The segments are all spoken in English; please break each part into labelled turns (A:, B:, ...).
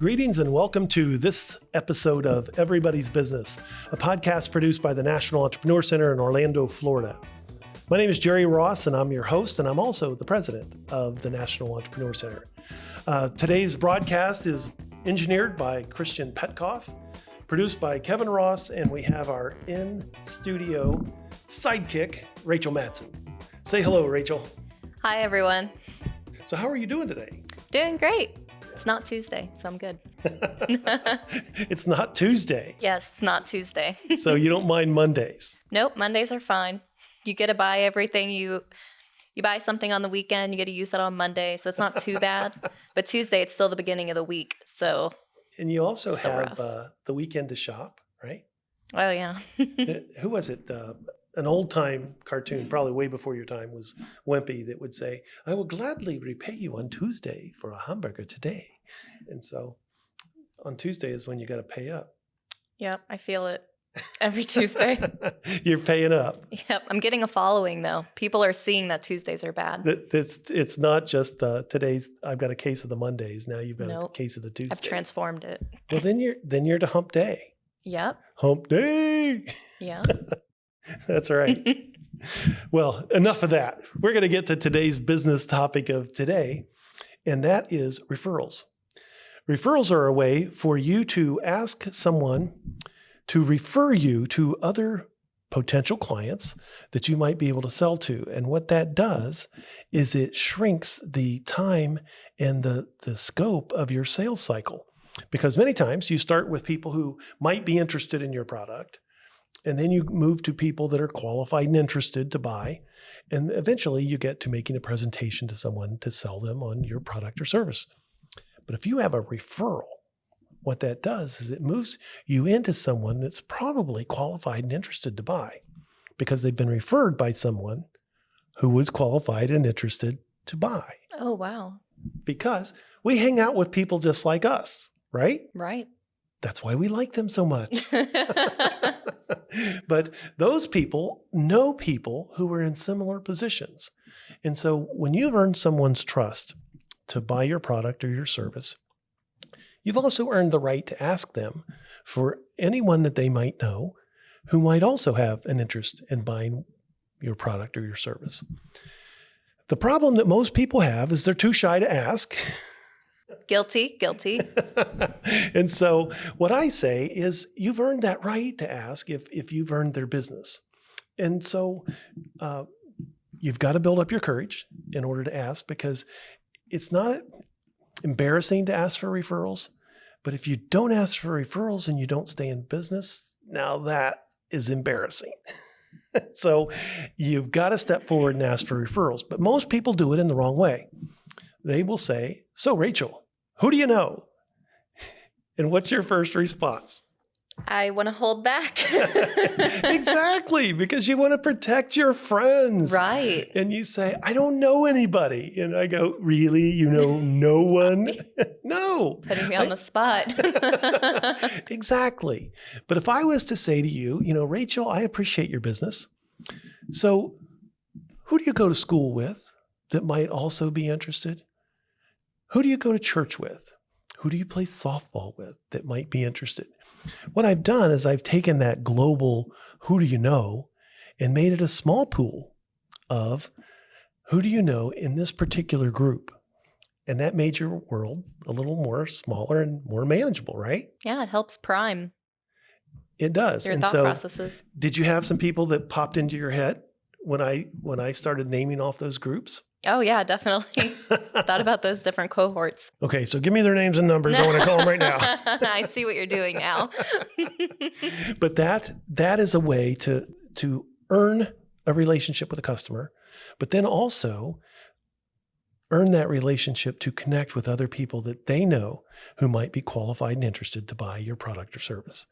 A: Greetings and welcome to this episode of Everybody's Business, a podcast produced by the National Entrepreneur Center in Orlando, Florida. My name is Jerry Ross and I'm your host, and I'm also the president of the National Entrepreneur Center. Today's broadcast is engineered by Christian Petkoff, produced by Kevin Ross, and we have our in-studio sidekick, Rachel Madsen. Say hello, Rachel.
B: Hi, everyone.
A: So how are you doing today?
B: Doing great. It's not Tuesday, so I'm good.
A: It's not Tuesday.
B: Yes, it's not Tuesday.
A: So you don't mind Mondays?
B: Nope, Mondays are fine. You get to buy everything. You buy something on the weekend, you get to use it on Monday, so it's not too bad. But Tuesday, it's still the beginning of the week, so.
A: And you also have
B: rough.
A: the weekend to shop, right?
B: Oh, yeah.
A: Who was it? An old-time cartoon, probably way before your time, was Wimpy, that would say, "I will gladly repay you on Tuesday for a hamburger today." And so on Tuesday is when you got to pay up.
B: Yep, I feel it every Tuesday.
A: You're paying up.
B: Yep, I'm getting a following, though. People are seeing that Tuesdays are bad.
A: It's not just today's, I've got a case of the Mondays. Now you've got a case of the Tuesdays.
B: I've transformed it.
A: Well, then you're to hump day.
B: Yep.
A: Hump day.
B: Yeah.
A: That's right. Well, enough of that. We're going to get to today's business topic of today, and that is referrals. Referrals are a way for you to ask someone to refer you to other potential clients that you might be able to sell to. And what that does is it shrinks the time and the scope of your sales cycle. Because many times you start with people who might be interested in your product, and then you move to people that are qualified and interested to buy. And eventually you get to making a presentation to someone to sell them on your product or service. But if you have a referral, what that does is it moves you into someone that's probably qualified and interested to buy because they've been referred by someone who was qualified and interested to buy.
B: Oh, wow.
A: Because we hang out with people just like us, right?
B: Right.
A: That's why we like them so much. But those people know people who are in similar positions. And so when you've earned someone's trust to buy your product or your service, you've also earned the right to ask them for anyone that they might know who might also have an interest in buying your product or your service. The problem that most people have is they're too shy to ask.
B: Guilty.
A: And so what I say is you've earned that right to ask if you've earned their business. And so you've got to build up your courage in order to ask, because it's not embarrassing to ask for referrals. But if you don't ask for referrals and you don't stay in business, now that is embarrassing. So you've got to step forward and ask for referrals. But most people do it in the wrong way. They will say, "So Rachel, who do you know?" And what's your first response?
B: I want to hold back.
A: Exactly, because you want to protect your friends. Right. And you say, "I don't know anybody." And I go, "Really? You know no one?" No.
B: Putting me on the spot.
A: Exactly. But if I was to say to you, "Rachel, I appreciate your business. So who do you go to school with that might also be interested? Who do you go to church with? Who do you play softball with that might be interested?" What I've done is I've taken that global "who do you know" and made it a small pool of who do you know in this particular group. And that made your world a little more smaller and more manageable, right?
B: Yeah, it helps prime.
A: It does.
B: Your thought processes.
A: Did you have some people that popped into your head when I started naming off those groups?
B: Oh, yeah, definitely. Thought about those different cohorts.
A: Okay, so give me their names and numbers. I want to call them right now.
B: I see what you're doing now.
A: But that is a way to earn a relationship with a customer, but then also earn that relationship to connect with other people that they know who might be qualified and interested to buy your product or service.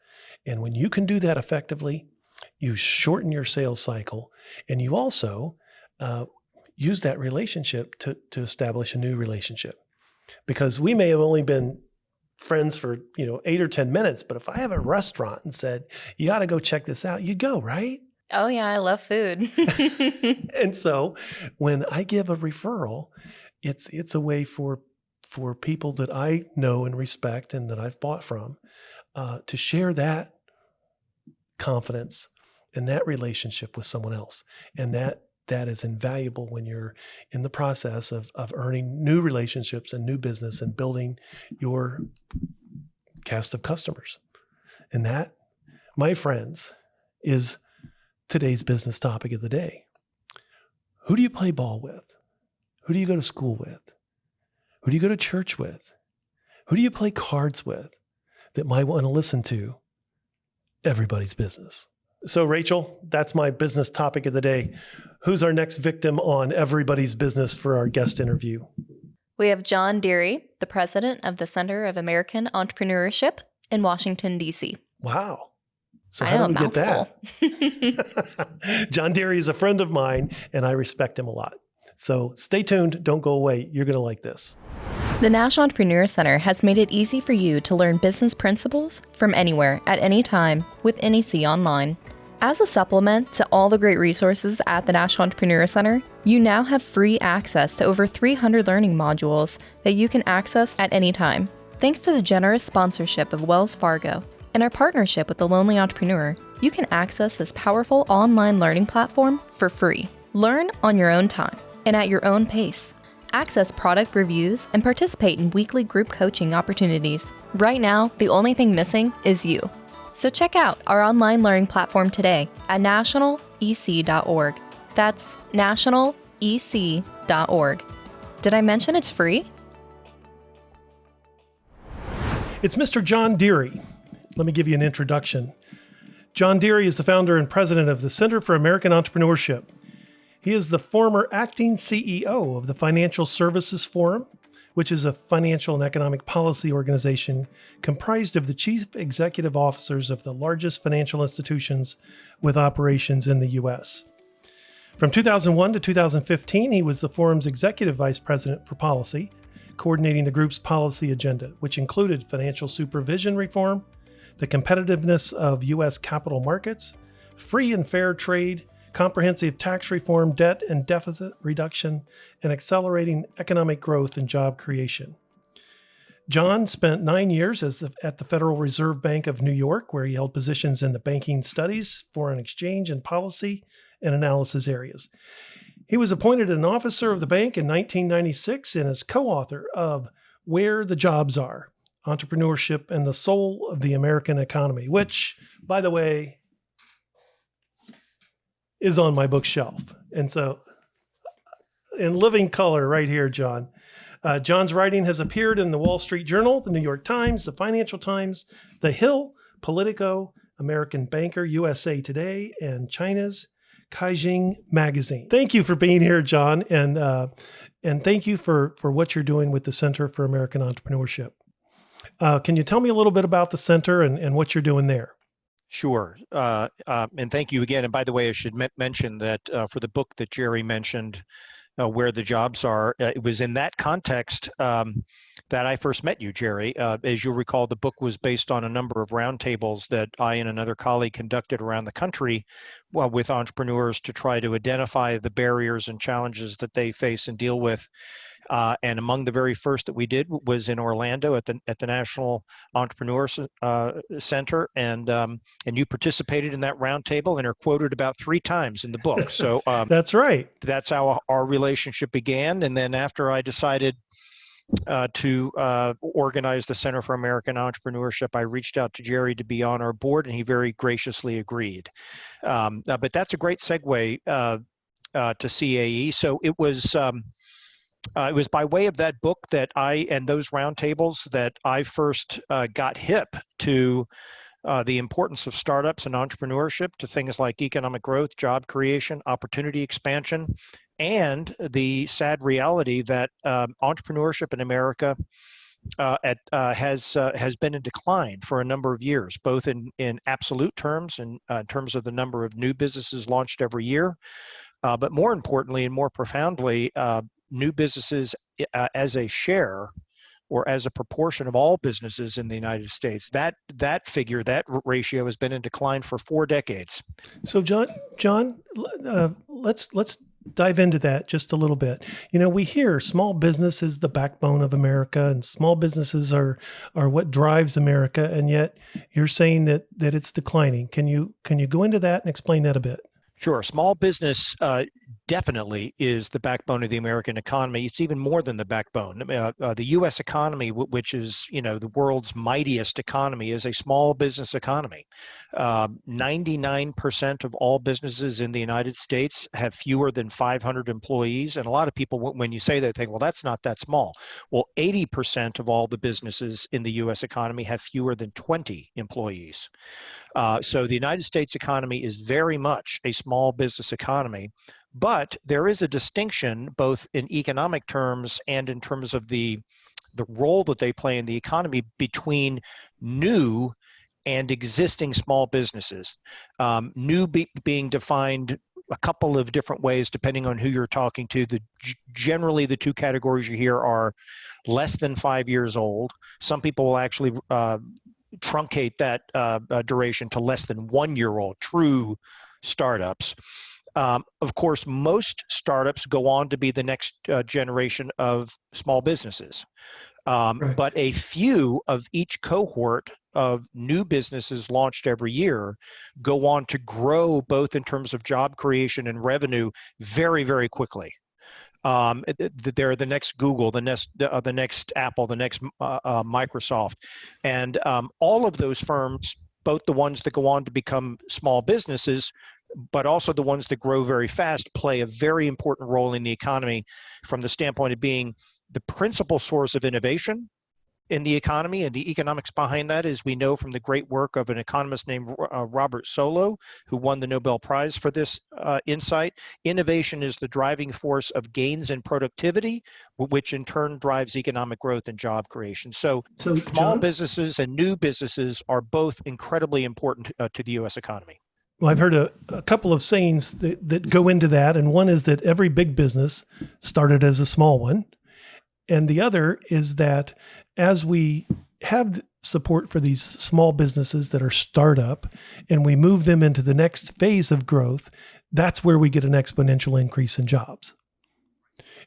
A: And when you can do that effectively, you shorten your sales cycle, and you also use that relationship to establish a new relationship. Because we may have only been friends for 8 or 10 minutes, but if I have a restaurant and said, "You got to go check this out," you'd go, right?
B: Oh yeah, I love food.
A: And so when I give a referral, it's a way for for people that I know and respect and that I've bought from to share that confidence and that relationship with someone else. And that is invaluable when you're in the process of earning new relationships and new business and building your cast of customers. And that, my friends, is today's business topic of the day. Who do you play ball with? Who do you go to school with? Who do you go to church with? Who do you play cards with that might want to listen to everybody's business? So Rachel, that's my business topic of the day. Who's our next victim on everybody's business for our guest interview?
B: We have John Dearie, the president of the Center of American Entrepreneurship in Washington, D.C.
A: Wow. So how do we get that? John Dearie is a friend of mine, and I respect him a lot. So stay tuned. Don't go away. You're going to like this.
B: The National Entrepreneur Center has made it easy for you to learn business principles from anywhere, at any time, with NEC Online. As a supplement to all the great resources at the National Entrepreneur Center, you now have free access to over 300 learning modules that you can access at any time. Thanks to the generous sponsorship of Wells Fargo and our partnership with The Lonely Entrepreneur, you can access this powerful online learning platform for free. Learn on your own time and at your own pace. Access product reviews and participate in weekly group coaching opportunities. Right now, the only thing missing is you. So check out our online learning platform today at nationalec.org. That's nationalec.org. Did I mention it's free?
A: It's Mr. John Dearie. Let me give you an introduction. John Dearie is the founder and president of the Center for American Entrepreneurship. He is the former acting CEO of the Financial Services Forum, which is a financial and economic policy organization comprised of the chief executive officers of the largest financial institutions with operations in the U.S. From 2001 to 2015, he was the forum's executive vice president for policy, coordinating the group's policy agenda, which included financial supervision reform, the competitiveness of U.S. capital markets, free and fair trade, comprehensive tax reform, debt and deficit reduction, and accelerating economic growth and job creation. John spent 9 years at the Federal Reserve Bank of New York, where he held positions in the banking studies, foreign exchange, and policy and analysis areas. He was appointed an officer of the bank in 1996 and is co-author of Where the Jobs Are, Entrepreneurship and the Soul of the American Economy, which, by the way, is on my bookshelf. And so in living color right here, John. John's writing has appeared in the Wall Street Journal, the New York Times, the Financial Times, The Hill, Politico, American Banker, USA Today, and China's Caixin magazine. Thank you for being here, John. And thank you for what you're doing with the Center for American Entrepreneurship. Can you tell me a little bit about the center and what you're doing there?
C: Sure. And thank you again. And by the way, I should mention that for the book that Jerry mentioned, Where the Jobs Are, it was in that context that I first met you, Jerry. As you'll recall, the book was based on a number of roundtables that I and another colleague conducted around the country with entrepreneurs to try to identify the barriers and challenges that they face and deal with. And among the very first that we did was in Orlando at the National Entrepreneur Center, and you participated in that roundtable and are quoted about 3 times in the book. So
A: that's right.
C: That's how our relationship began. And then after I decided to organize the Center for American Entrepreneurship, I reached out to Jerry to be on our board, and he very graciously agreed. But that's a great segue to CAE. So it was by way of that book that and those roundtables that I first got hip to the importance of startups and entrepreneurship, to things like economic growth, job creation, opportunity expansion, and the sad reality that entrepreneurship in America has been in decline for a number of years, both in absolute terms and in terms of the number of new businesses launched every year, but more importantly and more profoundly, new businesses as a share or as a proportion of all businesses in the United States. That figure, that ratio has been in decline for 4 decades.
A: So John, let's dive into that just a little bit. We hear small business is the backbone of America, and small businesses are what drives America, and yet you're saying that it's declining. Can you go into that and explain that a bit?
C: Sure. Small business definitely is the backbone of the American economy. It's even more than the backbone. The U.S. economy, which is the world's mightiest economy, is a small business economy. 99% of all businesses in the United States have fewer than 500 employees. And a lot of people, when you say that, think, well, that's not that small. Well, 80% of all the businesses in the U.S. economy have fewer than 20 employees. So the United States economy is very much a small business economy, but there is a distinction both in economic terms and in terms of the role that they play in the economy between new and existing small businesses. New being defined a couple of different ways depending on who you're talking to. Generally, the two categories you hear are less than 5 years old. Some people will actually truncate that duration to less than 1 year old, true startups. Of course, most startups go on to be the next generation of small businesses.
A: Right.
C: But a few of each cohort of new businesses launched every year go on to grow both in terms of job creation and revenue very, very quickly. They're the next Google, the next Apple, the next Microsoft, and all of those firms, both the ones that go on to become small businesses, but also the ones that grow very fast, play a very important role in the economy from the standpoint of being the principal source of innovation in the economy. And the economics behind that is, we know from the great work of an economist named Robert Solow, who won the Nobel Prize for this insight. Innovation is the driving force of gains in productivity, which in turn drives economic growth and job creation. So small
A: John,
C: businesses and new businesses are both incredibly important to the U.S. economy.
A: well, I've heard a couple of sayings that go into that. And one is that every big business started as a small one. And the other is that as we have support for these small businesses that are startup and we move them into the next phase of growth, that's where we get an exponential increase in jobs.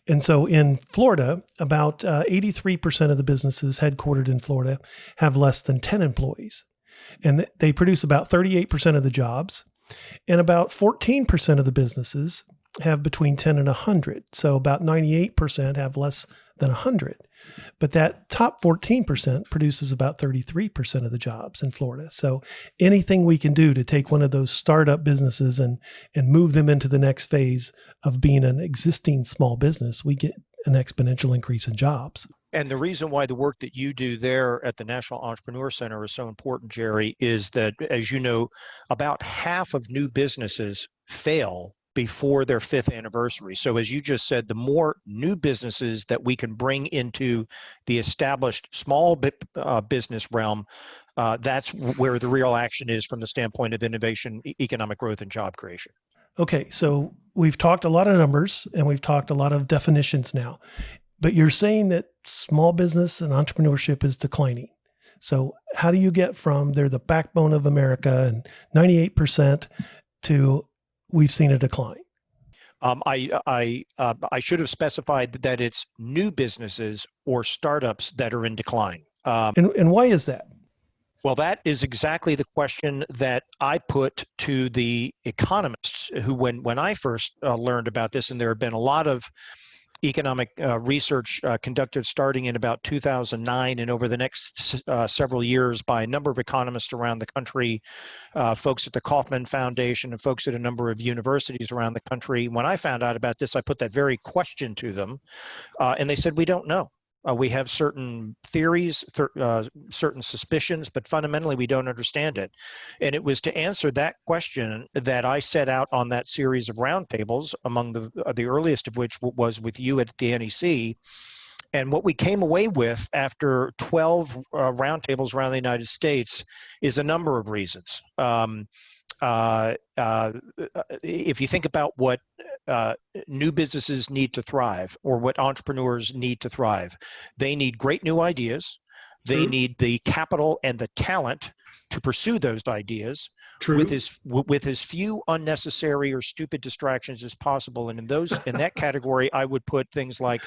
A: And so in Florida, about 83% of the businesses headquartered in Florida have less than 10 employees. And they produce about 38% of the jobs. And about 14% of the businesses have between 10 and 100. So about 98% have less than 100. But that top 14% produces about 33% of the jobs in Florida. So anything we can do to take one of those startup businesses and move them into the next phase of being an existing small business, we get an exponential increase in jobs.
C: And the reason why the work that you do there at the National Entrepreneur Center is so important, Jerry, is that, as you know, about half of new businesses fail before their 5th anniversary. So as you just said, the more new businesses that we can bring into the established small business realm, that's where the real action is from the standpoint of innovation, economic growth, and job creation.
A: Okay, so we've talked a lot of numbers and we've talked a lot of definitions now, but you're saying that small business and entrepreneurship is declining. So how do you get from they're the backbone of America and 98% to we've seen a decline?
C: I should have specified that it's new businesses or startups that are in decline.
A: And why is that?
C: Well, that is exactly the question that I put to the economists who, when I first learned about this, and there have been a lot of economic research conducted starting in about 2009 and over the next several years by a number of economists around the country, folks at the Kauffman Foundation and folks at a number of universities around the country. When I found out about this, I put that very question to them, and they said, we don't know. We have certain theories, certain suspicions, but fundamentally we don't understand it. And it was to answer that question that I set out on that series of roundtables, among the earliest of which was with you at the NEC. And what we came away with after 12 roundtables around the United States is a number of reasons. If you think about what new businesses need to thrive, or what entrepreneurs need to thrive, they need great new ideas. They
A: True.
C: need the capital and the talent to pursue those ideas
A: True.
C: with as few unnecessary or stupid distractions as possible. And in that category, I would put things like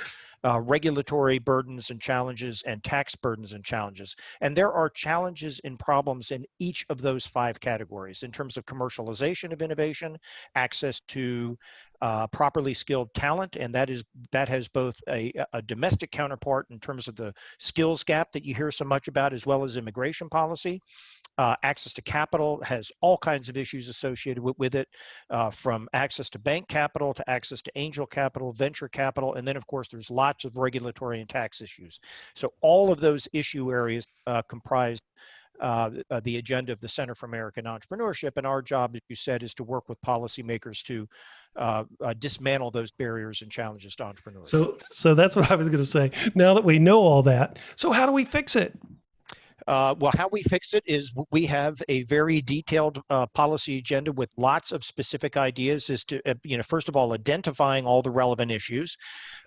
C: regulatory burdens and challenges and tax burdens and challenges. And there are challenges and problems in each of those 5 categories in terms of commercialization of innovation, access to properly skilled talent, and that has both a domestic counterpart in terms of the skills gap that you hear so much about, as well as immigration policy. Access to capital has all kinds of issues associated with it, from access to bank capital to access to angel capital, venture capital, and then of course there's lots of regulatory and tax issues. So all of those issue areas comprise the agenda of the Center for American Entrepreneurship, and our job, as you said, is to work with policymakers to dismantle those barriers and challenges to entrepreneurs.
A: So that's what I was going to say. Now that we know all that, so how do we fix it?
C: Well, how we fix it is we have a very detailed policy agenda with lots of specific ideas as to, first of all, identifying all the relevant issues.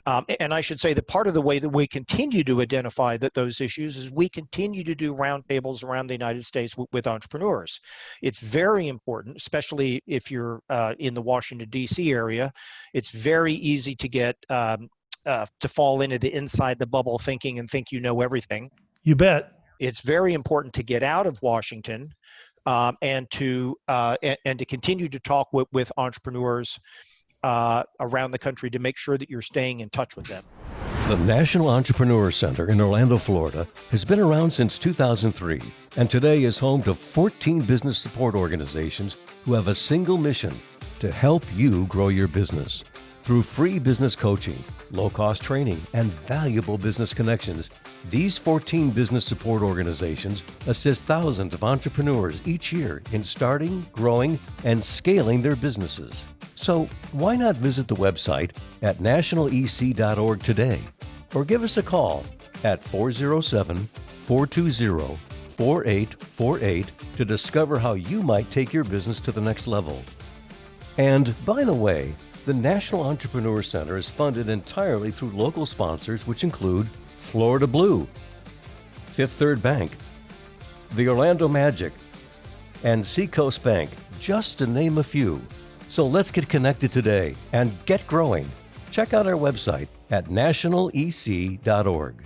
C: And I should say that part of the way that we continue to identify those issues is we continue to do roundtables around the United States with entrepreneurs. It's very important, especially if you're in the Washington, D.C. area. It's very easy to get to fall into the inside the bubble thinking and think you know everything.
A: You bet.
C: It's very important to get out of Washington and to continue to talk with entrepreneurs around the country to make sure that you're staying in touch with them.
D: The National Entrepreneur Center in Orlando, Florida has been around since 2003 and today is home to 14 business support organizations who have a single mission: to help you grow your business. Through free business coaching, low-cost training, and valuable business connections, these 14 business support organizations assist thousands of entrepreneurs each year in starting, growing, and scaling their businesses. So why not visit the website at nationalec.org today, or give us a call at 407-420-4848 to discover how you might take your business to the next level. And by the way, the National Entrepreneur Center is funded entirely through local sponsors, which include Florida Blue, Fifth Third Bank, the Orlando Magic, and Seacoast Bank, just to name a few. So let's get connected today and get growing. Check out our website at nationalec.org.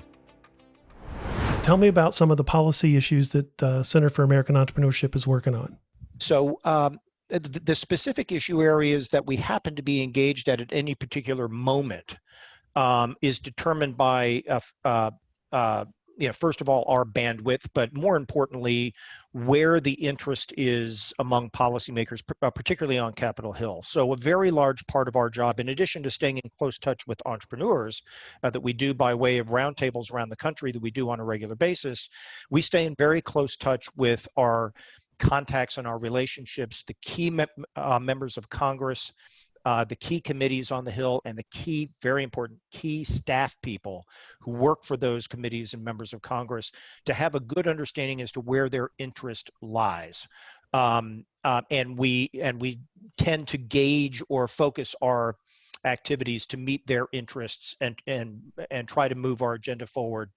A: Tell me about some of the policy issues that the Center for American Entrepreneurship is working on.
C: So the specific issue areas that we happen to be engaged at any particular moment is determined by, first of all, our bandwidth, but more importantly, where the interest is among policymakers, particularly on Capitol Hill. So a very large part of our job, in addition to staying in close touch with entrepreneurs that we do by way of roundtables around the country that we do on a regular basis, we stay in very close touch with our contacts and our relationships, the key members of Congress, the key committees on the Hill, and the key, very important, key staff people who work for those committees and members of Congress to have a good understanding as to where their interest lies. And we tend to gauge or focus our activities to meet their interests and try to move our agenda forward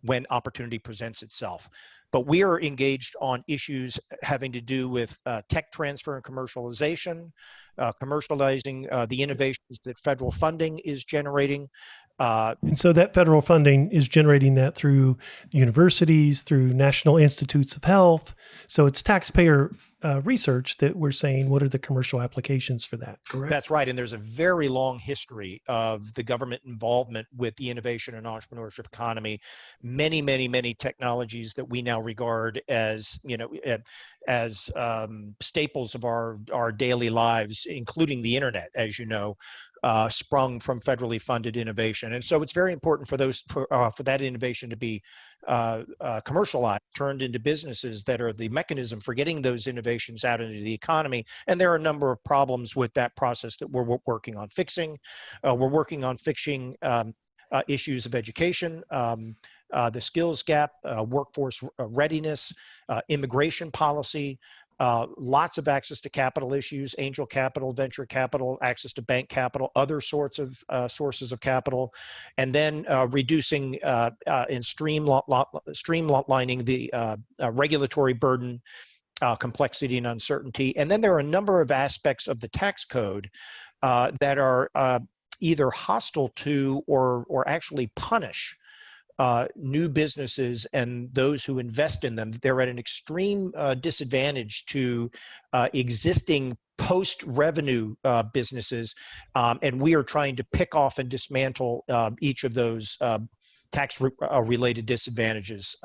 C: when opportunity presents itself. But we are engaged on issues having to do with tech transfer and commercialization, commercializing the innovations that federal funding is generating.
A: And so that federal funding is generating that through universities, through national institutes of health. So it's taxpayer research that we're saying, what are the commercial applications for that? Correct?
C: That's right. And there's a very long history of the government involvement with the innovation and entrepreneurship economy. Many, many, many technologies that we now regard as, staples of our daily lives, including the internet, as you know, sprung from federally funded innovation. And so it's very important for that innovation to be commercialized, turned into businesses that are the mechanism for getting those innovations out into the economy. And there are a number of problems with that process that we're working on fixing. We're working on fixing issues of education, the skills gap, workforce readiness, immigration policy, lots of access to capital issues, angel capital, venture capital, access to bank capital, other sorts of sources of capital, and then reducing and streamlining the regulatory burden, complexity, and uncertainty. And then there are a number of aspects of the tax code that are either hostile to or actually punish new businesses and those who invest in them. They're at an extreme disadvantage to existing post-revenue businesses, and we are trying to pick off and dismantle each of those tax-related disadvantages.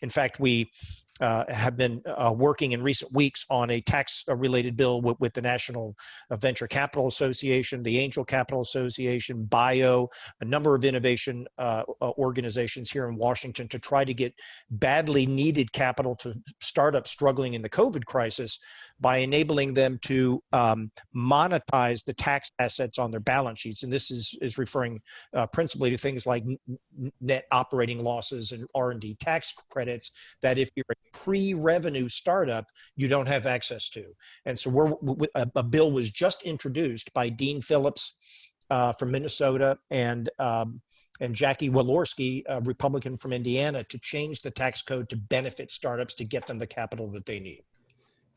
C: In fact, we have been working in recent weeks on a tax-related bill with the National Venture Capital Association, the Angel Capital Association, BIO, a number of innovation organizations here in Washington to try to get badly needed capital to startups struggling in the COVID crisis by enabling them to monetize the tax assets on their balance sheets. And this is referring principally to things like net operating losses and R&D tax credits that if you're a pre-revenue startup, you don't have access to. And so a bill was just introduced by Dean Phillips from Minnesota and Jackie Walorski, a Republican from Indiana, to change the tax code to benefit startups to get them the capital that they need.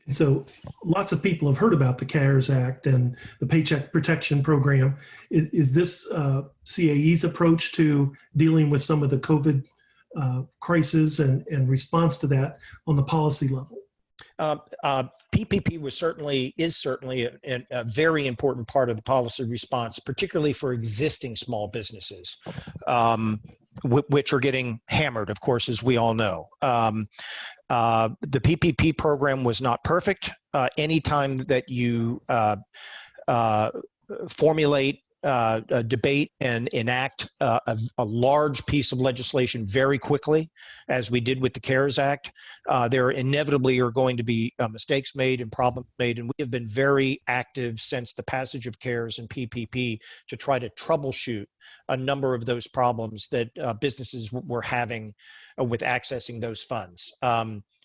A: And so lots of people have heard about the CARES Act and the Paycheck Protection Program. Is this CAE's approach to dealing with some of the COVID crisis and response to that on the policy level?
C: PPP is certainly a very important part of the policy response, particularly for existing small businesses, which are getting hammered, of course, as we all know. The PPP program was not perfect. Anytime that you formulate, debate, and enact a large piece of legislation very quickly, as we did with the CARES Act, there inevitably are going to be mistakes made and problems made. And we have been very active since the passage of CARES and PPP to try to troubleshoot a number of those problems that businesses were having with accessing those funds.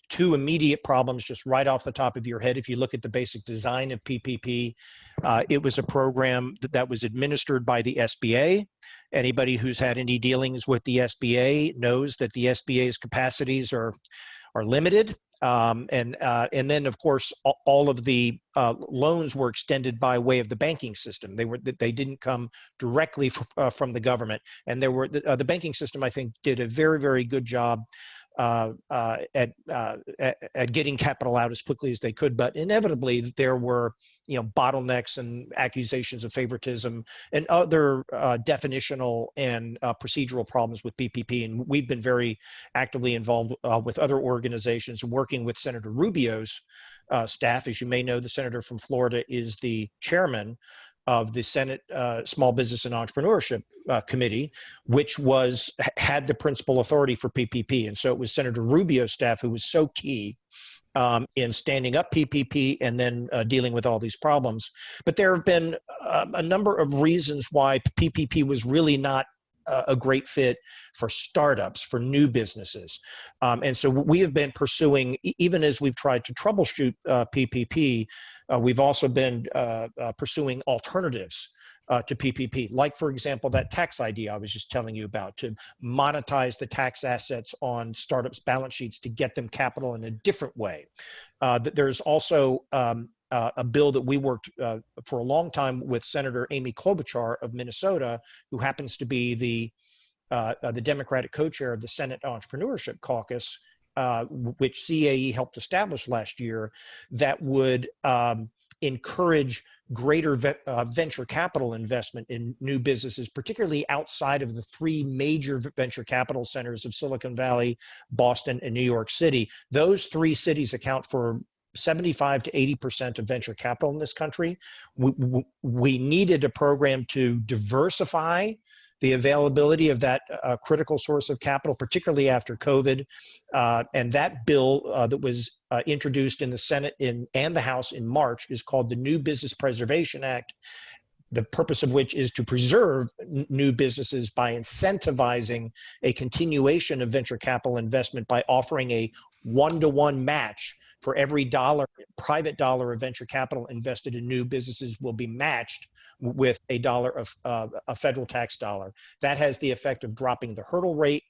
C: Two immediate problems just right off the top of your head. If you look at the basic design of PPP, it was a program that was administered by the SBA. Anybody who's had any dealings with the SBA knows that the SBA's capacities are limited. And then, of course, all of the loans were extended by way of the banking system. They didn't come directly from the government. And the banking system, I think, did a very, very good job at getting capital out as quickly as they could, but inevitably there were bottlenecks and accusations of favoritism and other definitional and procedural problems with PPP. And we've been very actively involved with other organizations, working with Senator Rubio's staff. As you may know, the senator from Florida is the chairman of the Senate Small Business and Entrepreneurship Committee, which had the principal authority for PPP. And so it was Senator Rubio's staff who was so key in standing up PPP and then dealing with all these problems. But there have been a number of reasons why PPP was really not a great fit for startups, for new businesses. And so we have been pursuing, even as we've tried to troubleshoot PPP, we've also been pursuing alternatives to PPP, like, for example, that tax idea I was just telling you about, to monetize the tax assets on startups' balance sheets to get them capital in a different way. There's also a bill that we worked for a long time with Senator Amy Klobuchar of Minnesota, who happens to be the Democratic co-chair of the Senate Entrepreneurship Caucus, which CAE helped establish last year, that would encourage greater venture capital investment in new businesses, particularly outside of the three major venture capital centers of Silicon Valley, Boston, and New York City. Those three cities account for 75 to 80% of venture capital in this country. We needed a program to diversify the availability of that critical source of capital, particularly after COVID. And that bill that was introduced in the Senate and the House in March is called the New Business Preservation Act, the purpose of which is to preserve new businesses by incentivizing a continuation of venture capital investment by offering a one-to-one match for every private dollar of venture capital invested in new businesses will be matched with a dollar of a federal tax dollar. That has the effect of dropping the hurdle rate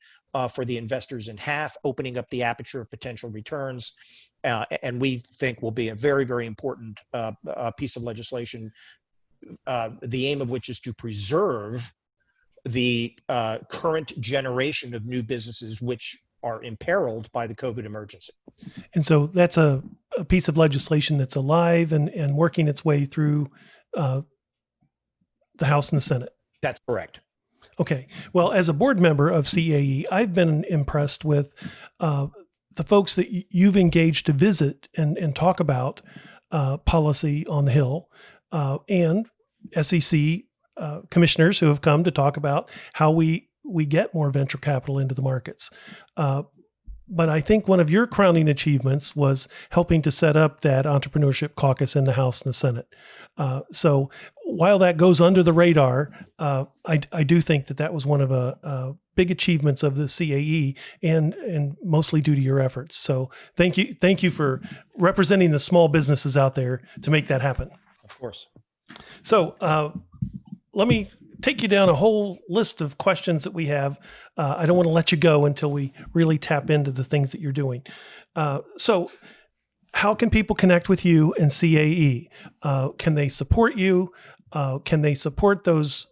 C: for the investors in half, opening up the aperture of potential returns, and we think will be a very, very important piece of legislation, the aim of which is to preserve the current generation of new businesses which are imperiled by the COVID emergency.
A: And so that's a piece of legislation that's alive and working its way through the House and the Senate.
C: That's correct.
A: Okay. Well, as a board member of CAE, I've been impressed with the folks that you've engaged to visit and talk about policy on the Hill, and SEC commissioners who have come to talk about how we get more venture capital into the markets. But I think one of your crowning achievements was helping to set up that entrepreneurship caucus in the House and the Senate. So while that goes under the radar, I do think that was one of the big achievements of the CAE, and mostly due to your efforts. So thank you for representing the small businesses out there to make that happen.
C: Of course.
A: So let me take you down a whole list of questions that we have. I don't want to let you go until we really tap into the things that you're doing. So how can people connect with you and CAE? Can they support you? Can they support those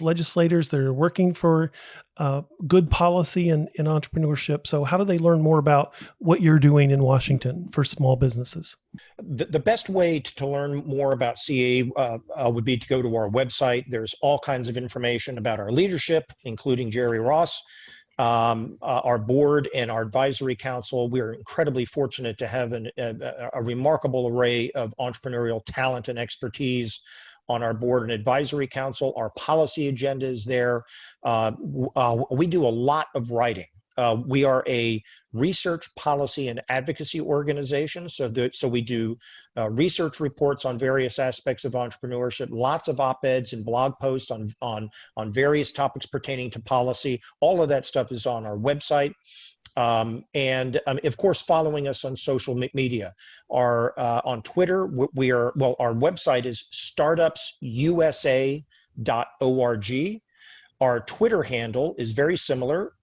A: legislators that are working for good policy and entrepreneurship? So how do they learn more about what you're doing in Washington for small businesses?
C: The best way to learn more about CAE would be to go to our website. There's all kinds of information about our leadership, including Jerry Ross, our board and our advisory council. We're incredibly fortunate to have a remarkable array of entrepreneurial talent and expertise on our board and advisory council. Our policy agenda is there. We do a lot of writing. We are a research, policy, and advocacy organization. So we do research reports on various aspects of entrepreneurship, lots of op-eds and blog posts on various topics pertaining to policy. All of that stuff is on our website. And of course, following us on social media. On Twitter, our website is startupsusa.org. Our Twitter handle is very similar.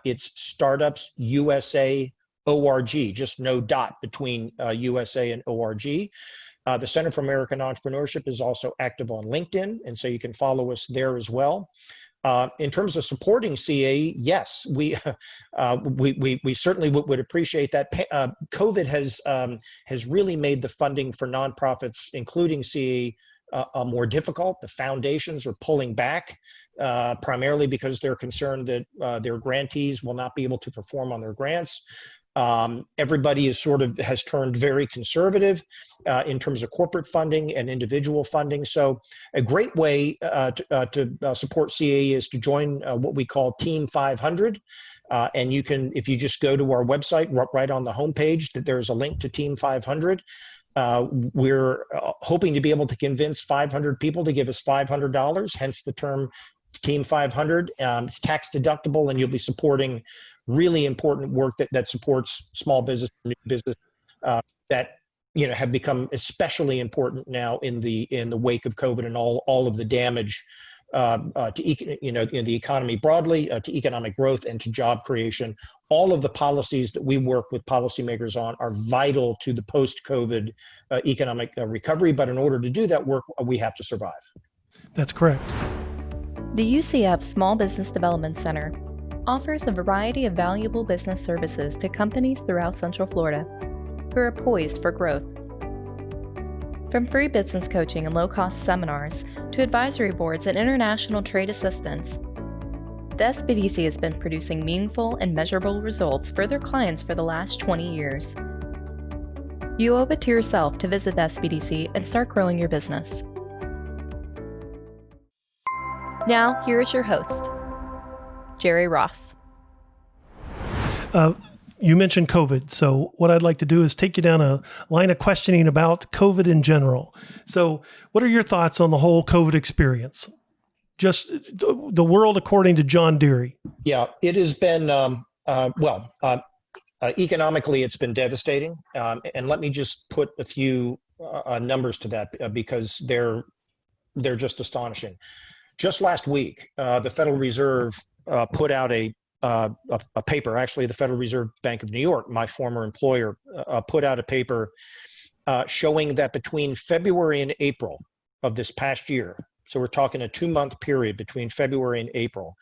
C: It's startupsusa.org, just no dot between USA and ORG. The Center for American Entrepreneurship is also active on LinkedIn, and so you can follow us there as well. In terms of supporting CAE, yes, we certainly would appreciate that. COVID has really made the funding for nonprofits, including CAE, more difficult. The foundations are pulling back, primarily because they're concerned that their grantees will not be able to perform on their grants. Everybody has turned very conservative in terms of corporate funding and individual funding. So a great way to support CAE is to join what we call Team 500. And you can, if you just go to our website, right on the homepage, that there's a link to Team 500. We're hoping to be able to convince 500 people to give us $500, hence the term Team 500. It's tax deductible, and you'll be supporting really important work that supports small business, new business that have become especially important now in the wake of COVID and all of the damage to the economy broadly, to economic growth, and to job creation. All of the policies that we work with policymakers on are vital to the post-COVID economic recovery. But in order to do that work, we have to survive. That's correct.
B: The UCF Small Business Development Center offers a variety of valuable business services to companies throughout Central Florida who are poised for growth. From free business coaching and low-cost seminars to advisory boards and international trade assistance, the SBDC has been producing meaningful and measurable results for their clients for the last 20 years. You owe it to yourself to visit the SBDC and start growing your business. Now, here is your host, Jerry Ross.
A: You mentioned COVID. So what I'd like to do is take you down a line of questioning about COVID in general. So what are your thoughts on the whole COVID experience? Just the world according to John Dearie.
C: Yeah, it has been, Economically, it's been devastating. And let me just put a few numbers to that because they're just astonishing. Just last week, the Federal Reserve put out a paper. Actually, the Federal Reserve Bank of New York, my former employer, put out a paper showing that between February and April of this past year, so we're talking a 2-month period between February and April,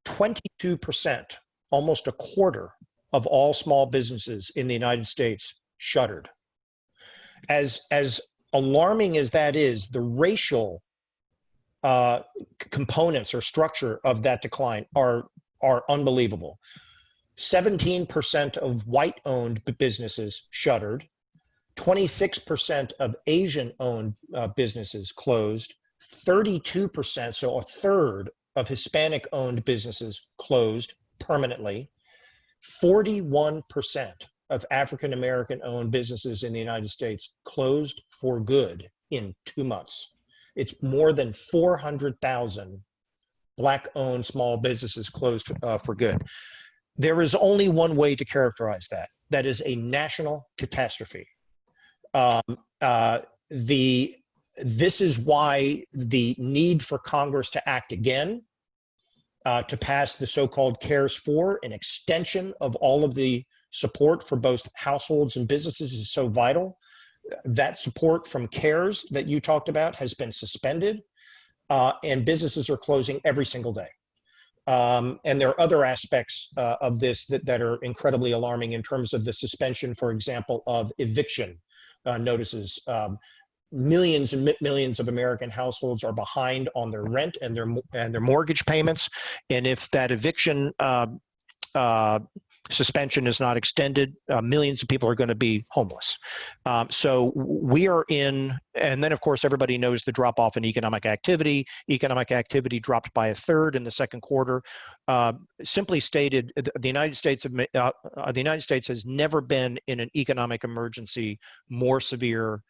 C: 22%, almost a quarter of all small businesses in the United States shuttered. As alarming as that is, the racial components or structure of that decline are unbelievable. 17% of white-owned businesses shuttered. 26% of Asian-owned businesses closed. 32%, so a third of Hispanic-owned businesses closed permanently. 41% of African-American-owned businesses in the United States closed for good in 2 months. It's more than 400,000 Black-owned small businesses closed for good. There is only one way to characterize that. That is a national catastrophe. This is why the need for Congress to act again, to pass the so-called CARES 4, an extension of all of the support for both households and businesses, is so vital. That support from CARES that you talked about has been suspended, and businesses are closing every single day. And there are other aspects of this that are incredibly alarming in terms of the suspension, for example, of eviction notices. Millions and millions of American households are behind on their rent and their mortgage payments, and if that eviction suspension is not extended, millions of people are going to be homeless. So we are in, and then of course everybody knows the drop off in economic activity. Economic activity dropped by a third in the second quarter. Simply stated, the United States has never been in an economic emergency more severe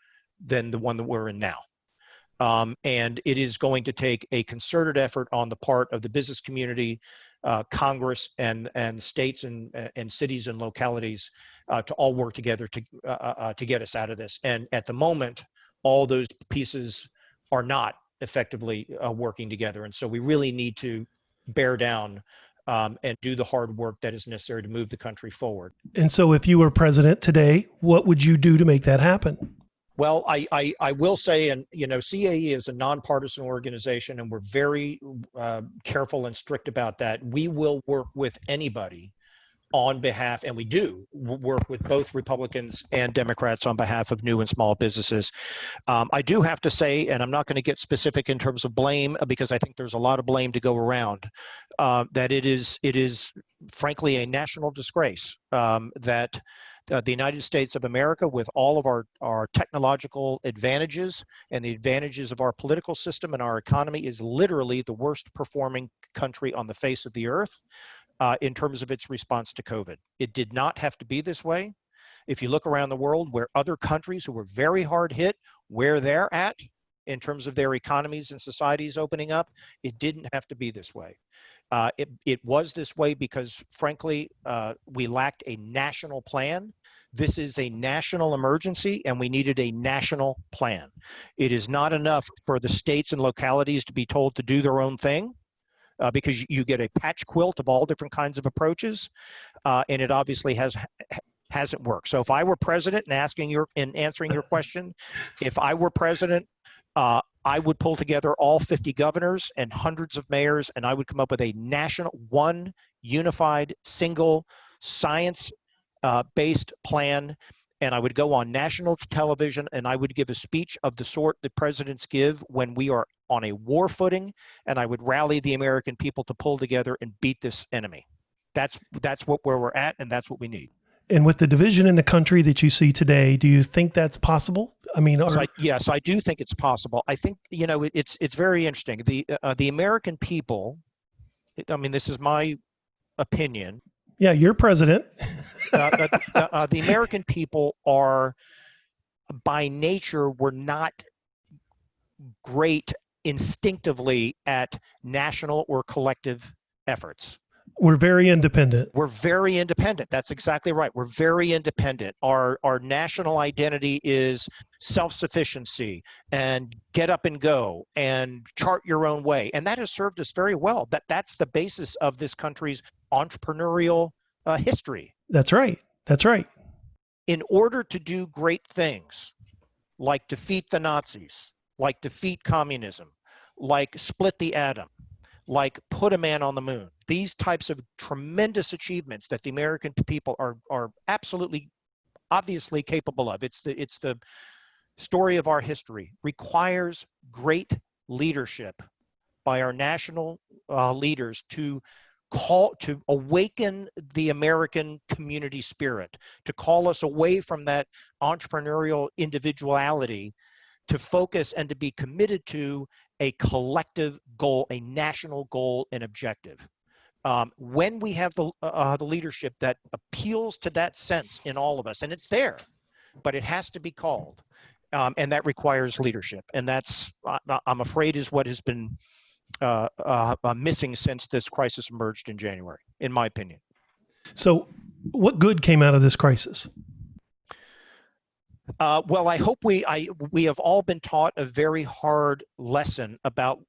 C: than the one that we're in now. And it is going to take a concerted effort on the part of the business community, Congress, and states and cities and localities to all work together to get us out of this. And at the moment, all those pieces are not effectively working together. And so we really need to bear down and do the hard work that is necessary to move the country forward.
A: And so if you were president today, what would you do to make that happen?
C: Well, I will say, and CAE is a nonpartisan organization, and we're very careful and strict about that. We will work with anybody on behalf, and we do work with both Republicans and Democrats on behalf of new and small businesses. I do have to say, and I'm not going to get specific in terms of blame because I think there's a lot of blame to go around, that it is frankly a national disgrace that the United States of America, with all of our technological advantages and the advantages of our political system and our economy, is literally the worst performing country on the face of the earth in terms of its response to COVID. It did not have to be this way. If you look around the world where other countries who were very hard hit, where they're at in terms of their economies and societies opening up, it didn't have to be this way. It was this way because, frankly, we lacked a national plan. This is a national emergency, and we needed a national plan. It is not enough for the states and localities to be told to do their own thing, because you get a patch quilt of all different kinds of approaches, and it obviously hasn't worked. So if I were president, and answering your question, if I were president, I would pull together all 50 governors and hundreds of mayors, and I would come up with a national, one unified, single, science-based plan, and I would go on national television, and I would give a speech of the sort that presidents give when we are on a war footing, and I would rally the American people to pull together and beat this enemy. That's where we're at, and that's what we need.
A: And with the division in the country that you see today, do you think that's possible? I mean,
C: yes, I do think it's possible. I think, it's very interesting. The American people, I mean, this is my opinion.
A: Yeah, you're president.
C: The American people are, by nature, we're not great instinctively at national or collective efforts.
A: We're very independent.
C: We're very independent. That's exactly right. We're very independent. Our national identity is self-sufficiency and get up and go and chart your own way. And that has served us very well. That's the basis of this country's entrepreneurial history.
A: That's right. That's right.
C: In order to do great things, like defeat the Nazis, like defeat communism, like split the atom, like put a man on the moon, these types of tremendous achievements that the American people are absolutely, obviously capable of. It's the story of our history, requires great leadership by our national leaders to awaken the American community spirit, to call us away from that entrepreneurial individuality, to focus and to be committed to a collective goal, a national goal and objective. When we have the leadership that appeals to that sense in all of us, and it's there, but it has to be called, and that requires leadership. And that's, I'm afraid, is what has been missing since this crisis emerged in January, in my opinion.
A: So what good came out of this crisis?
C: Well, I hope we have all been taught a very hard lesson about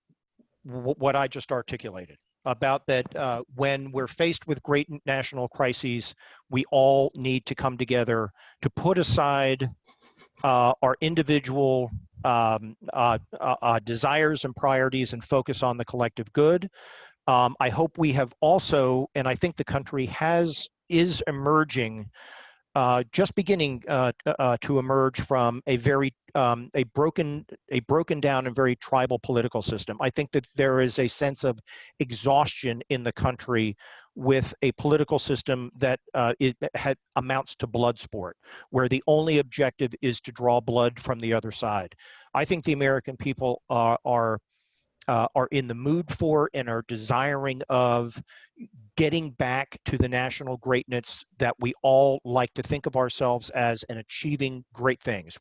C: what I just articulated, about that when we're faced with great national crises, we all need to come together to put aside our individual desires and priorities and focus on the collective good. I hope we have also, and I think the country is emerging, just beginning to emerge from a very a broken down and very tribal political system. I think that there is a sense of exhaustion in the country with a political system that amounts to blood sport, where the only objective is to draw blood from the other side. I think the American people are in the mood for and are desiring of getting back to the national greatness that we all like to think of ourselves as, and achieving great things,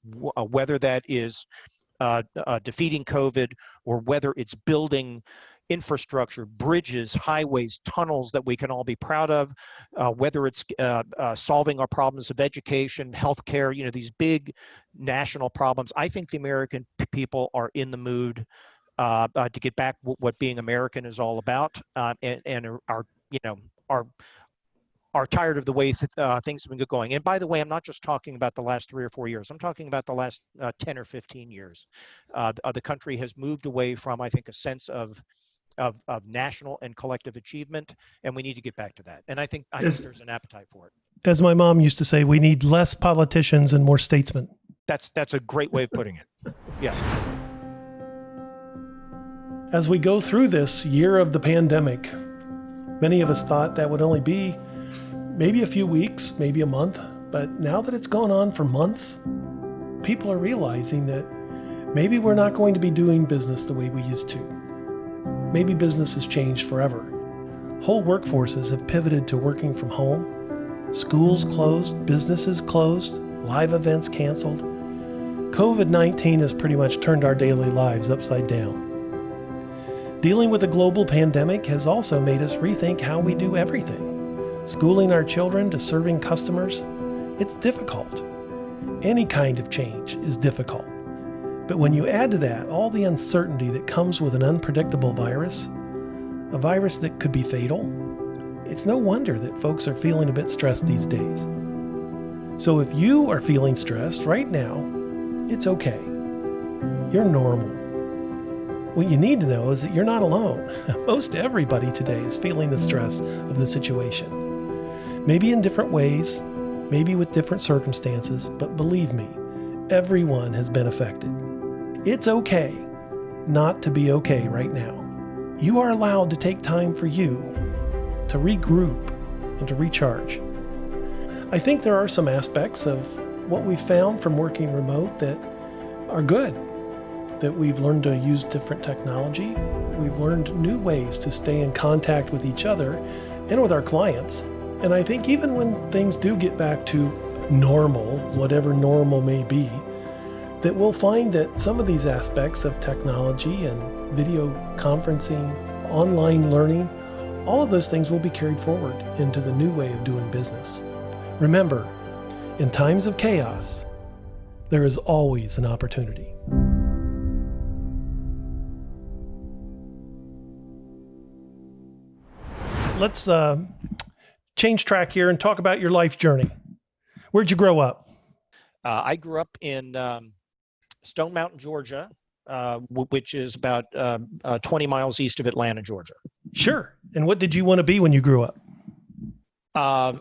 C: whether that is defeating COVID, or whether it's building infrastructure, bridges, highways, tunnels that we can all be proud of, whether it's solving our problems of education, healthcare, these big national problems. I think the American people are in the mood to get back what being American is all about, and are tired of the way things have been going. And by the way, I'm not just talking about the last 3 or 4 years. I'm talking about the last 10 or 15 years. The country has moved away from, I think, a sense of national and collective achievement, and we need to get back to that. And I think there's an appetite for it.
A: As my mom used to say, we need less politicians and more statesmen.
C: That's a great way of putting it. Yeah.
A: As we go through this year of the pandemic, many of us thought that would only be maybe a few weeks, maybe a month, but now that it's gone on for months, people are realizing that maybe we're not going to be doing business the way we used to. Maybe business has changed forever. Whole workforces have pivoted to working from home. Schools closed, businesses closed, live events canceled. COVID-19 has pretty much turned our daily lives upside down. Dealing with a global pandemic has also made us rethink how we do everything. Schooling our children to serving customers, it's difficult. Any kind of change is difficult. But when you add to that all the uncertainty that comes with an unpredictable virus, a virus that could be fatal, it's no wonder that folks are feeling a bit stressed these days. So if you are feeling stressed right now, it's okay. You're normal. What you need to know is that you're not alone. Most everybody today is feeling the stress of the situation. Maybe in different ways, maybe with different circumstances, but believe me, everyone has been affected. It's okay not to be okay right now. You are allowed to take time for you to regroup and to recharge. I think there are some aspects of what we've found from working remote that are good. That we've learned to use different technology. We've learned new ways to stay in contact with each other and with our clients. And I think even when things do get back to normal, whatever normal may be, that we'll find that some of these aspects of technology and video conferencing, online learning, all of those things will be carried forward into the new way of doing business. Remember, in times of chaos, there is always an opportunity. Let's change track here and talk about your life journey. Where'd you grow up?
C: I grew up in Stone Mountain, Georgia, which is about 20 miles east of Atlanta, Georgia.
A: Sure. And what did you want to be when you grew up?
C: I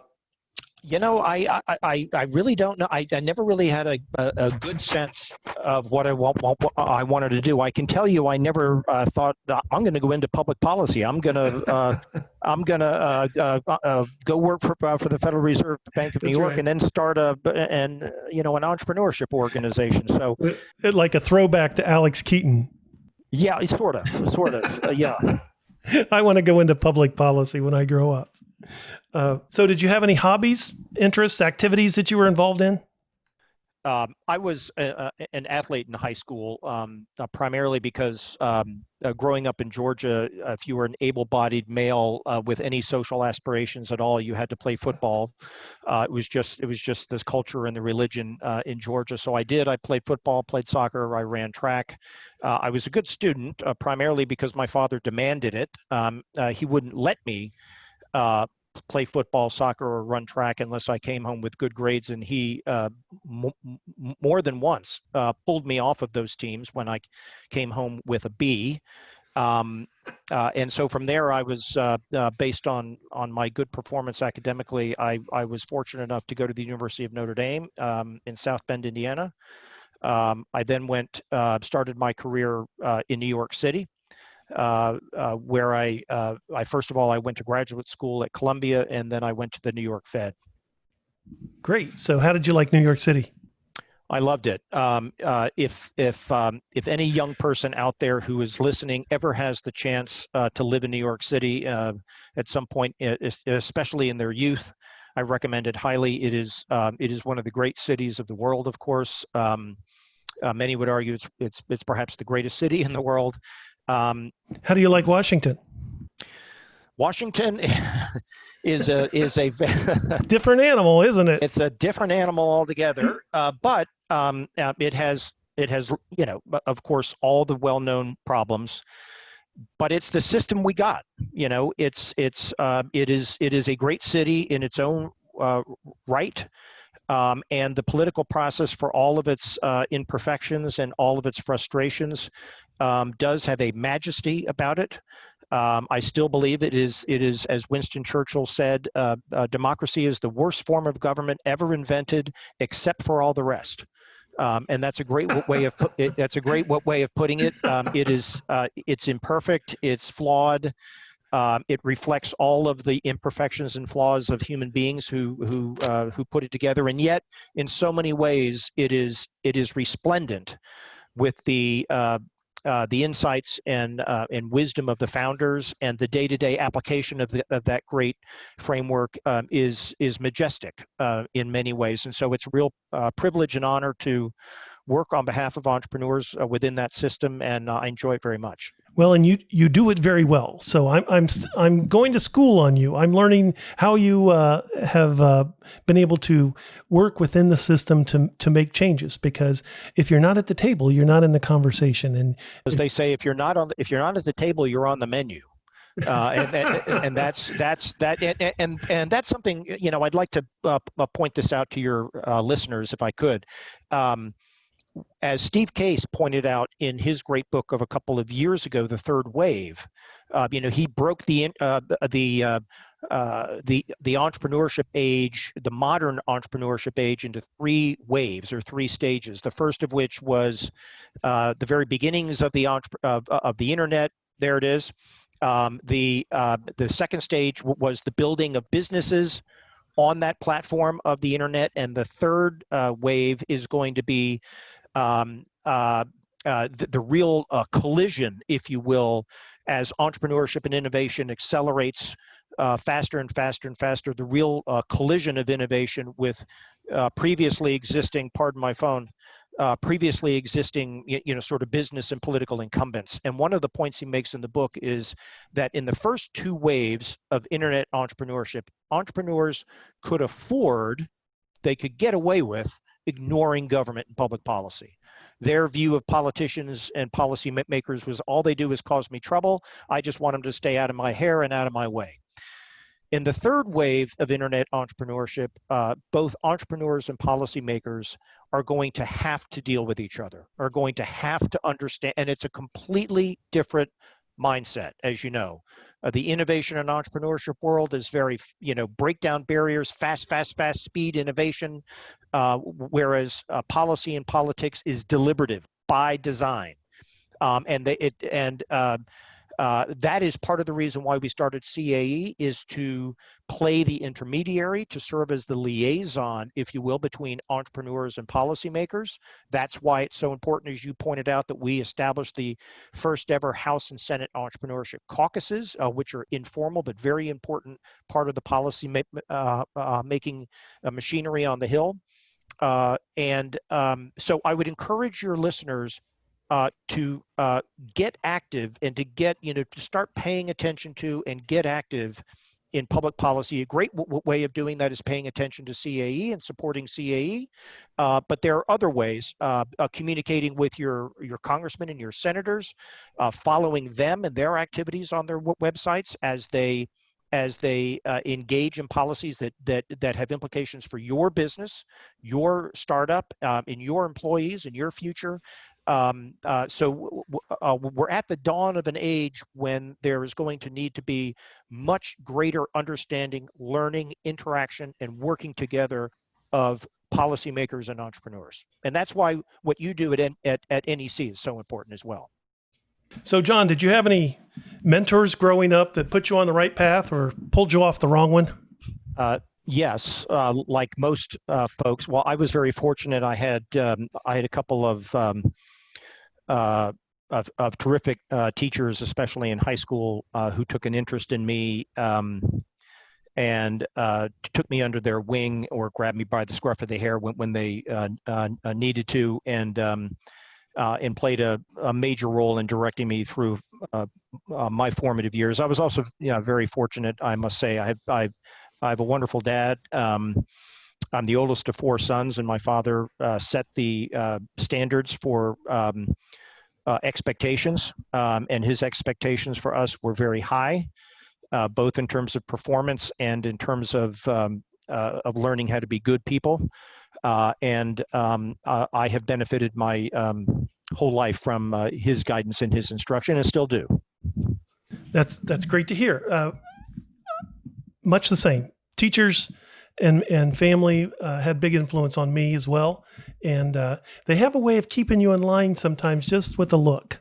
C: really don't know. I never really had a good sense of what I wanted to do. I can tell you, I never thought I'm going to go into public policy. I'm going to go work for the Federal Reserve Bank of New York,
A: right.
C: and then start an entrepreneurship organization. So,
A: Like a throwback to Alex Keaton.
C: yeah, sort of, yeah.
A: I want to go into public policy when I grow up. So did you have any hobbies, interests, activities that you were involved in?
C: I was an athlete in high school, primarily because growing up in Georgia, if you were an able-bodied male with any social aspirations at all, you had to play football. It was just this culture and the religion in Georgia. So I played football, played soccer, I ran track. I was a good student, primarily because my father demanded it. He wouldn't let me play football, soccer, or run track unless I came home with good grades. And he more than once pulled me off of those teams when I came home with a B. And so from there, I was based on my good performance academically. I was fortunate enough to go to the University of Notre Dame in South Bend, Indiana. I then started my career in New York City. Where I first of all, I went to graduate school at Columbia, and then I went to the New York Fed.
A: Great. So how did you like New York City?
C: I loved it. If any young person out there who is listening ever has the chance to live in New York City at some point, especially in their youth, I recommend it highly. It is one of the great cities of the world, of course. Many would argue it's perhaps the greatest city in the world.
A: How do you like Washington?
C: Washington is a
A: different animal, isn't it?
C: It's a different animal altogether. But it has of course, all the well-known problems. But it's the system we got. It is a great city in its own right. And the political process, for all of its imperfections and all of its frustrations, does have a majesty about it. I still believe it is, as Winston Churchill said, democracy is the worst form of government ever invented, except for all the rest. And that's a great way of putting it. It's imperfect, it's flawed. It reflects all of the imperfections and flaws of human beings who put it together, and yet, in so many ways, it is resplendent with the insights and wisdom of the founders, and the day-to-day application of that great framework is majestic in many ways. And so, it's a real privilege and honor to work on behalf of entrepreneurs within that system, and I enjoy it very much.
A: Well, and you do it very well. So I'm going to school on you. I'm learning how you have been able to work within the system to make changes. Because if you're not at the table, you're not in the conversation. And
C: as they say, if you're not at the table, you're on the menu. And that's something, I'd like to point this out to your listeners, if I could. As Steve Case pointed out in his great book of a couple of years ago, The Third Wave, he broke the entrepreneurship age, the modern entrepreneurship age, into three waves or three stages. The first of which was the very beginnings of the internet. There it is. The second stage was the building of businesses on that platform of the internet, and the third wave is going to be the real collision, if you will, as entrepreneurship and innovation accelerates faster and faster and faster. The real collision of innovation with previously existing, pardon my phone, previously existing, sort of business and political incumbents. And one of the points he makes in the book is that in the first two waves of internet entrepreneurship, entrepreneurs could afford, they could get away with ignoring government and public policy. Their view of politicians and policy makers was, all they do is cause me trouble. I just want them to stay out of my hair and out of my way. In the third wave of internet entrepreneurship, both entrepreneurs and policymakers are going to have to deal with each other, are going to have to understand, and it's a completely different mindset, as you know. The innovation and entrepreneurship world is very, break down barriers, fast speed innovation, whereas policy and politics is deliberative by design. That is part of the reason why we started CAE, is to play the intermediary, to serve as the liaison, if you will, between entrepreneurs and policymakers. That's why it's so important, as you pointed out, that we established the first ever House and Senate entrepreneurship caucuses, which are informal but very important part of the policy making machinery on the Hill. So I would encourage your listeners to get active and to get, to start paying attention to and get active in public policy. A great way of doing that is paying attention to CAE and supporting CAE. But there are other ways, communicating with your congressmen and your senators, following them and their activities on their websites as they engage in policies that have implications for your business, your startup, and your employees and your future. So we're at the dawn of an age when there is going to need to be much greater understanding, learning, interaction, and working together of policymakers and entrepreneurs. And that's why what you do at NEC is so important as well.
A: So, John, did you have any mentors growing up that put you on the right path or pulled you off the wrong one?
C: Yes, like most folks. Well, I was very fortunate. I had a couple of terrific teachers, especially in high school, who took an interest in me and took me under their wing or grabbed me by the scruff of the hair when they needed to, and played a major role in directing me through my formative years. I was also very fortunate, I must say. I have a wonderful dad. I'm the oldest of four sons, and my father set the standards for expectations, and his expectations for us were very high, both in terms of performance and in terms of learning how to be good people. I have benefited my whole life from his guidance and his instruction, and still do.
A: That's great to hear. Much the same. Teachers and family had big influence on me as well. And they have a way of keeping you in line sometimes just with a look.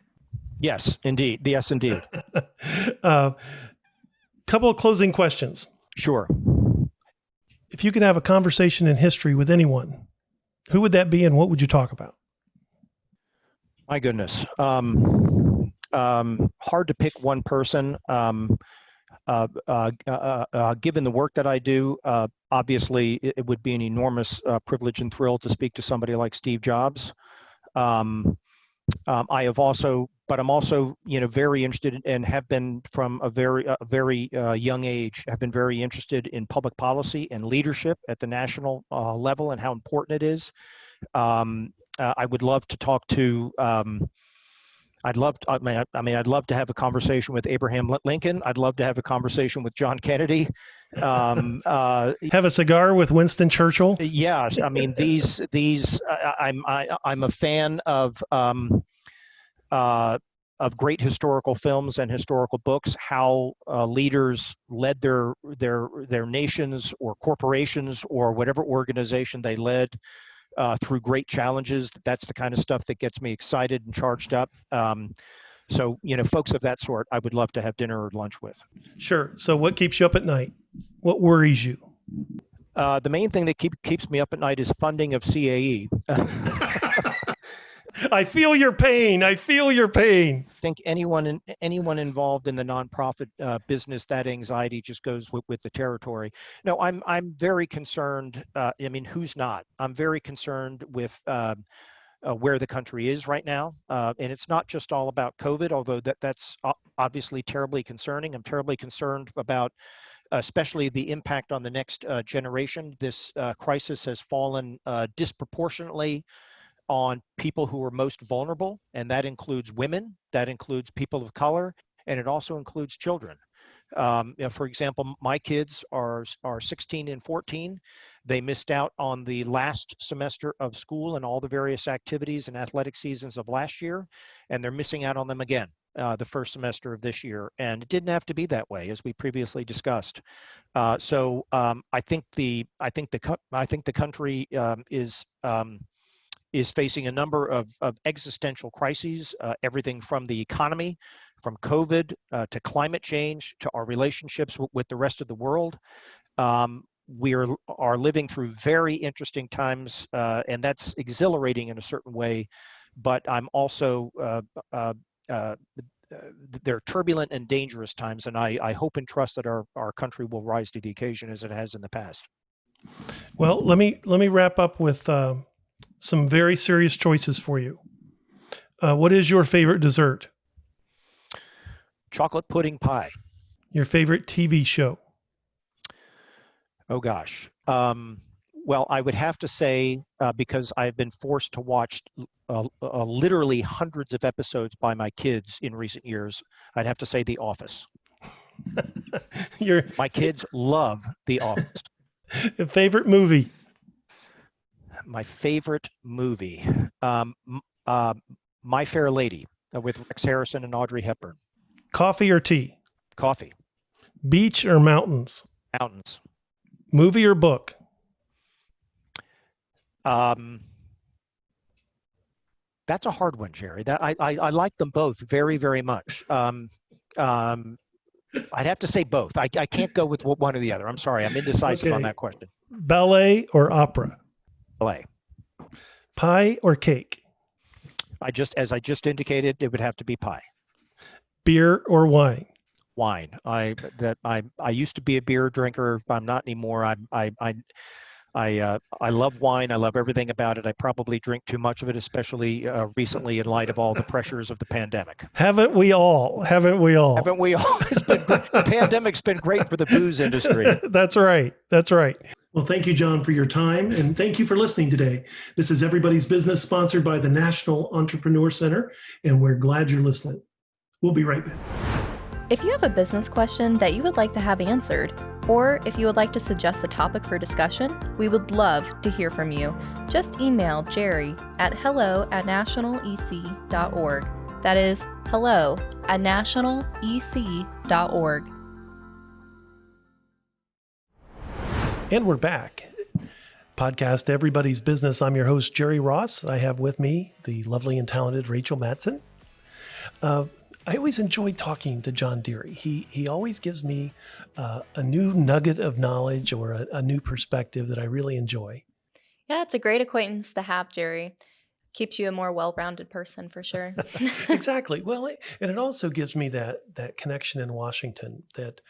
C: Yes, indeed. Yes, indeed.
A: Couple of closing questions.
C: Sure.
A: If you could have a conversation in history with anyone, who would that be and what would you talk about?
C: My goodness. Hard to pick one person. Given the work that I do, obviously it would be an enormous privilege and thrill to speak to somebody like Steve Jobs. I'm also very interested and have been from a very young age, have been very interested in public policy and leadership at the national level and how important it is. I would love to talk to, I'd love to have a conversation with Abraham Lincoln. I'd love to have a conversation with John Kennedy. Have
A: a cigar with Winston Churchill.
C: Yes, I mean I'm a fan of great historical films and historical books. How leaders led their nations or corporations or whatever organization they led through great challenges. That's the kind of stuff that gets me excited and charged up. So, folks of that sort, I would love to have dinner or lunch with.
A: Sure. So what keeps you up at night? What worries you?
C: The main thing that keeps me up at night is funding of CAE.
A: I feel your pain. I think
C: anyone involved in the nonprofit business, that anxiety just goes with the territory. No, I'm very concerned. Who's not? I'm very concerned with where the country is right now. And it's not just all about COVID, although that's obviously terribly concerning. I'm terribly concerned about especially the impact on the next generation. This crisis has fallen disproportionately on people who are most vulnerable, and that includes women, that includes people of color, and it also includes children. For example, my kids are 16 and 14. They missed out on the last semester of school and all the various activities and athletic seasons of last year, and they're missing out on them again the first semester of this year. And it didn't have to be that way, as we previously discussed. So I think the country is facing a number of existential crises, everything from the economy, from COVID to climate change, to our relationships with the rest of the world. We are living through very interesting times, and that's exhilarating in a certain way, but I'm also, they're turbulent and dangerous times, and I hope and trust that our country will rise to the occasion as it has in the past.
A: Well, let me wrap up with some very serious choices for you. What is your favorite dessert?
C: Chocolate pudding pie.
A: Your favorite TV show?
C: Oh gosh. Well, I would have to say, because I've been forced to watch literally hundreds of episodes by my kids in recent years, I'd have to say The Office. My kids love The Office.
A: Favorite movie?
C: My favorite movie, My Fair Lady, with Rex Harrison and Audrey Hepburn.
A: Coffee or tea?
C: Coffee.
A: Beach or mountains?
C: Mountains.
A: Movie or book?
C: That's a hard one, Jerry. I like them both very, very much. I'd have to say both. I can't go with one or the other. I'm sorry. I'm indecisive on that question.
A: Ballet or opera?
C: Ballet.
A: Pie or cake?
C: As I just indicated, it would have to be pie.
A: Beer or wine?
C: Wine. I used to be a beer drinker. I'm not anymore. I love wine. I love everything about it. I probably drink too much of it, especially recently in light of all the pressures of the pandemic.
A: Haven't we all? Haven't we all?
C: Haven't we all? The pandemic's been great for the booze industry.
A: That's right. That's right. Well, thank you, John, for your time, and thank you for listening today. This is Everybody's Business, sponsored by the National Entrepreneur Center, and we're glad you're listening. We'll be right back.
B: If you have a business question that you would like to have answered, or if you would like to suggest a topic for discussion, we would love to hear from you. Just email Jerry at hello@nationalec.org. That is hello@nationalec.org.
A: And we're back. Podcast Everybody's Business. I'm your host, Jerry Ross. I have with me the lovely and talented Rachel Matson. I always enjoy talking to John Dearie. He always gives me a new nugget of knowledge or a new perspective that I really enjoy.
B: Yeah, it's a great acquaintance to have, Jerry. Keeps you a more well-rounded person for sure.
A: Exactly. Well, and it also gives me that connection in Washington that,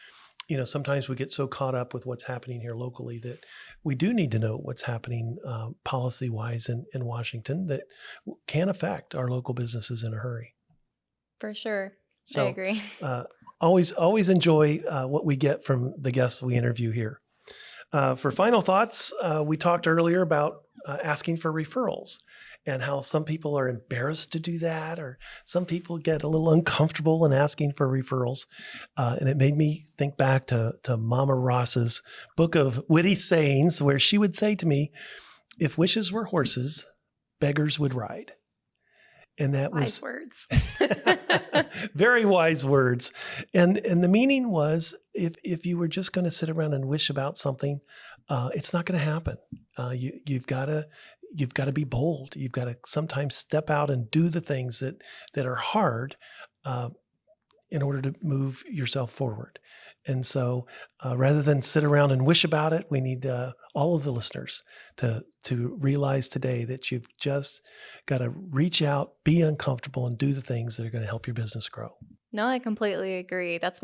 A: sometimes we get so caught up with what's happening here locally that we do need to know what's happening policy-wise in Washington that can affect our local businesses in a hurry.
B: For sure.
A: So,
B: I agree.
A: Always enjoy what we get from the guests we interview here. For final thoughts, we talked earlier about asking for referrals and how some people are embarrassed to do that, or some people get a little uncomfortable in asking for referrals. And it made me think back to Mama Ross's book of witty sayings, where she would say to me, "If wishes were horses, beggars would ride." And that
B: wise
A: was
B: words.
A: very wise words. And the meaning was, if you were just going to sit around and wish about something, it's not going to happen. You've got to be bold. You've got to sometimes step out and do the things that are hard in order to move yourself forward. And so rather than sit around and wish about it, we need all of the listeners to realize today that you've just got to reach out, be uncomfortable, and do the things that are going to help your business grow.
B: No, I completely agree. That's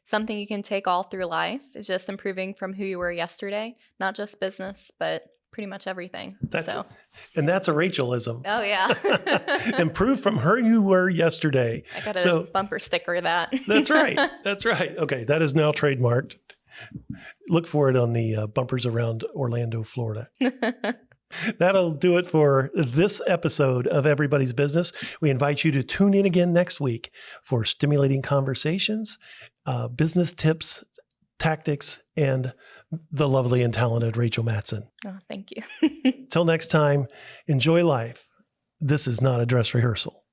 B: something you can take all through life, is just improving from who you were yesterday, not just business, but pretty much everything.
A: That's
B: so.
A: And that's a Rachelism.
B: Oh, yeah.
A: Improved from her you were yesterday.
B: I got a bumper sticker that.
A: That's right. That's right. Okay, that is now trademarked. Look for it on the bumpers around Orlando, Florida. That'll do it for this episode of Everybody's Business. We invite you to tune in again next week for stimulating conversations, business tips, tactics, and the lovely and talented Rachel Matson.
B: Oh, thank you.
A: Till next time, enjoy life. This is not a dress rehearsal.